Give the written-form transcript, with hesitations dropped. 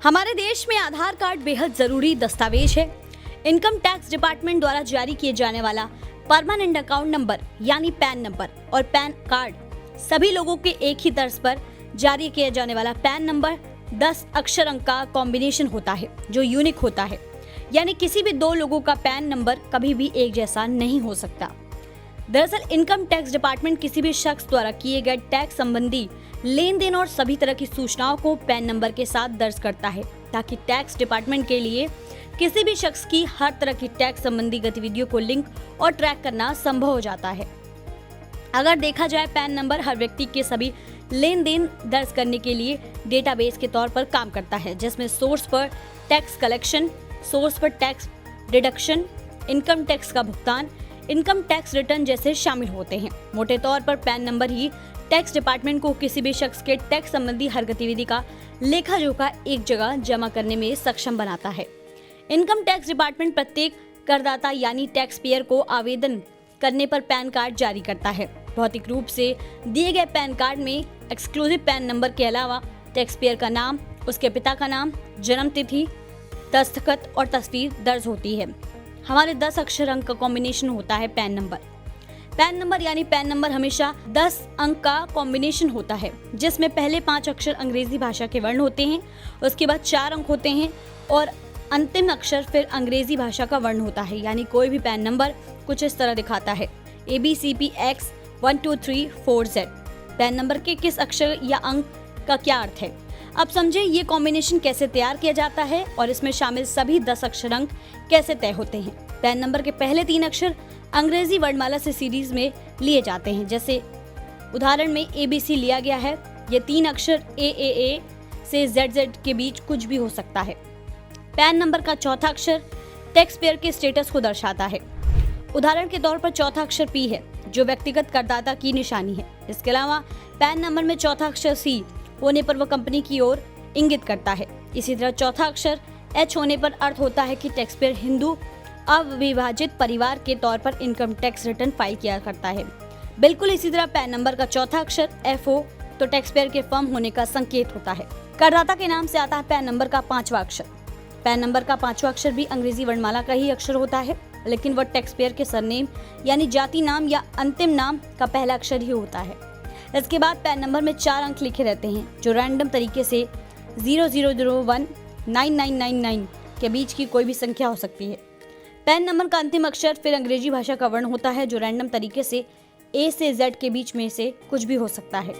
हमारे देश में आधार कार्ड बेहद जरूरी दस्तावेज है। इनकम टैक्स डिपार्टमेंट द्वारा जारी किए जाने वाला परमानेंट अकाउंट नंबर यानी पैन नंबर और पैन कार्ड सभी लोगों के एक ही तर्ज पर जारी किया जाने वाला पैन नंबर 10 अक्षर अंक का कॉम्बिनेशन होता है जो यूनिक होता है, यानी किसी भी दो लोगों का पैन नंबर कभी भी एक जैसा नहीं हो सकता। दरअसल इनकम टैक्स डिपार्टमेंट किसी भी शख्स द्वारा किए गए टैक्स संबंधी लेन देन और सभी तरह की सूचनाओं को पैन नंबर के साथ दर्ज करता है, ताकि टैक्स डिपार्टमेंट के लिए किसी भी शख्स की हर तरह की टैक्स संबंधी गतिविधियों को लिंक और ट्रैक करना संभव हो जाता है। अगर देखा जाए, पैन नंबर हर व्यक्ति के सभी लेन देन दर्ज करने के लिए डेटाबेस के तौर पर काम करता है, जिसमें सोर्स पर टैक्स कलेक्शन, सोर्स पर टैक्स डिडक्शन, इनकम टैक्स का भुगतान, इनकम टैक्स रिटर्न जैसे शामिल होते हैं। मोटे तौर पर पैन नंबर ही टैक्स डिपार्टमेंट को किसी भी शख्स के टैक्स संबंधी हर गतिविधि का लेखा जोखा एक जगह जमा करने में सक्षम बनाता है। इनकम टैक्स डिपार्टमेंट प्रत्येक करदाता यानी टैक्स पेयर को आवेदन करने पर पैन कार्ड जारी करता है। भौतिक रूप से दिए गए पैन कार्ड में एक्सक्लूसिव पैन नंबर के अलावा टैक्स पेयर का नाम, उसके पिता का नाम, जन्म तिथि, दस्तखत और तस्वीर दर्ज होती है। हमारे 10 अक्षर अंक का कॉम्बिनेशन होता है पैन नंबर। पैन नंबर यानी पैन नंबर हमेशा 10 अंक का कॉम्बिनेशन होता है, जिसमें पहले 5 अक्षर अंग्रेजी भाषा के वर्ण होते हैं, उसके बाद 4 अंक होते हैं और अंतिम अक्षर फिर अंग्रेजी भाषा का वर्ण होता है। यानी कोई भी पैन नंबर कुछ इस तरह दिखाता है: ABCPX 1234Z। पैन नंबर के किस अक्षर या अंक का क्या अर्थ है? अब समझे ये कॉम्बिनेशन कैसे तैयार किया जाता है और इसमें शामिल सभी 10 अक्षर अंक कैसे तय होते हैं। पैन नंबर के पहले 3 अक्षर अंग्रेजी वर्णमाला से सीरीज में लिए जाते हैं। जैसे उदाहरण में ABC लिया गया है। ये 3 अक्षर AAA से ZZ के बीच कुछ भी हो सकता है। पैन नंबर का चौथा अक्षर टैक्स पेयर के स्टेटस को दर्शाता है। उदाहरण के तौर पर चौथा अक्षर P है, जो व्यक्तिगत करदाता की निशानी है। इसके अलावा पैन नंबर में चौथा अक्षर C होने पर वह कंपनी की ओर इंगित करता है। इसी तरह चौथा अक्षर H होने पर अर्थ होता है कि टैक्स पेयर हिंदू अविभाजित परिवार के तौर पर इनकम टैक्स रिटर्न फाइल किया करता है। बिल्कुल इसी तरह पैन नंबर का चौथा अक्षर F हो तो टैक्स पेयर के फर्म होने का संकेत होता है। करदाता के नाम से आता है पैन नंबर का 5वां अक्षर। पैन नंबर का 5वां अक्षर भी अंग्रेजी वर्णमाला का ही अक्षर होता है, लेकिन वह टैक्स पेयर के सरनेम यानी जाति नाम या अंतिम नाम का पहला अक्षर ही होता है। इसके बाद पैन नंबर में 4 अंक लिखे रहते हैं, जो रैंडम तरीके से 00019999 के बीच की कोई भी संख्या हो सकती है। पैन नंबर का अंतिम अक्षर फिर अंग्रेजी भाषा का वर्ण होता है, जो रैंडम तरीके से A से Z के बीच में से कुछ भी हो सकता है।